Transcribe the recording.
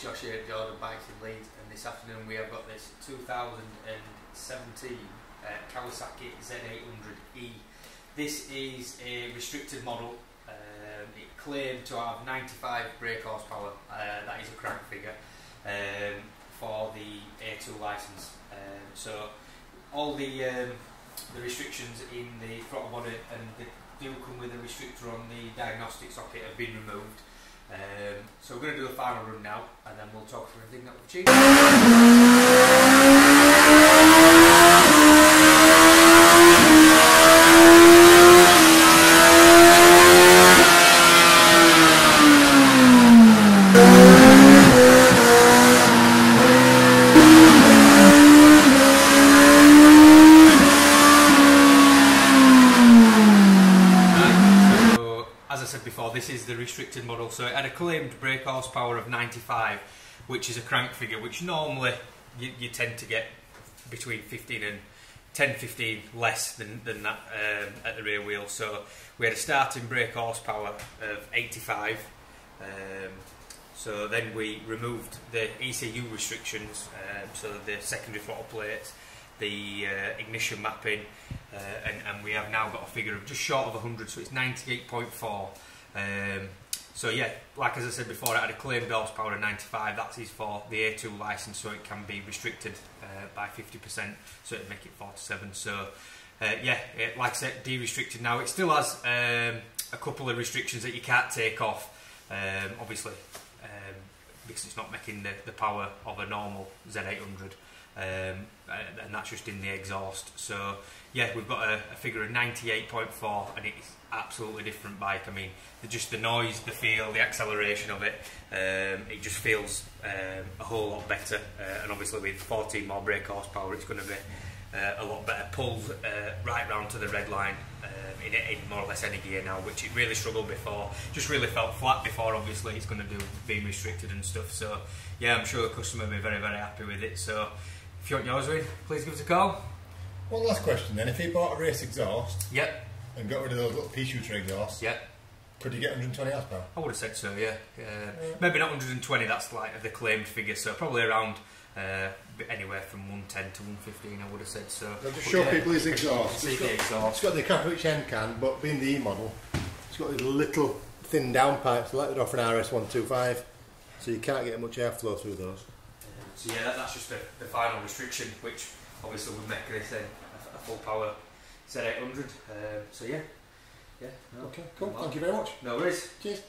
Josh here at Jordanbikes in Leeds, and this afternoon we have got this 2017 Kawasaki Z800 E. This is a restricted model. It claimed to have 95 brake horsepower. That is a crank figure for the A2 license. So all the restrictions in the throttle body and the do come with a restrictor on the diagnostic socket have been removed. So we're going to do a final run now, and then we'll talk through everything that we've achieved. As I said before, this is the restricted model, so it had a claimed brake horsepower of 95, which is a crank figure, which normally you tend to get between 15 and 10-15 less than that at the rear wheel. So we had a starting brake horsepower of 85. So then we removed the ECU restrictions, so the secondary throttle plates, the ignition mapping, and we have now got a figure of just short of 100, so it's 98.4. So yeah, like as I said before, it had a claimed horsepower of 95. That is for the A2 license, so it can be restricted by 50%, so it'd make it 47. So yeah, like I said, de-restricted now. It still has a couple of restrictions that you can't take off, obviously, because it's not making the power of a normal Z800. And that's just in the exhaust. So yeah, we've got a figure of 98.4, and it's absolutely different bike. I mean, just the noise, the feel, the acceleration of it, it just feels a whole lot better. And obviously with 14 more brake horsepower, it's going to be a lot better. Pulled right round to the red line in more or less any gear now, which it really struggled before. Just really felt flat before. Obviously it's going to do being restricted and stuff. So yeah, I'm sure the customer will be very, very happy with it. So if you want yours with, please give us a call. One last question then, if he bought a race exhaust, yep, and got rid of those little pea shooter exhausts, yep, could you get 120 horsepower? I would have said so, yeah. Maybe not 120, that's like the claimed figure, so probably around anywhere from 110 to 115, I would have said so. I'll just show people his exhaust. It's got the Capricorn end can, but being the E model, it's got these little thin down pipes like they're off an RS125, so you can't get much airflow through those. So yeah, that's just the final restriction, which obviously would make this a full power Z800. So yeah. No, okay, cool. Thank you very much. No worries. Cheers.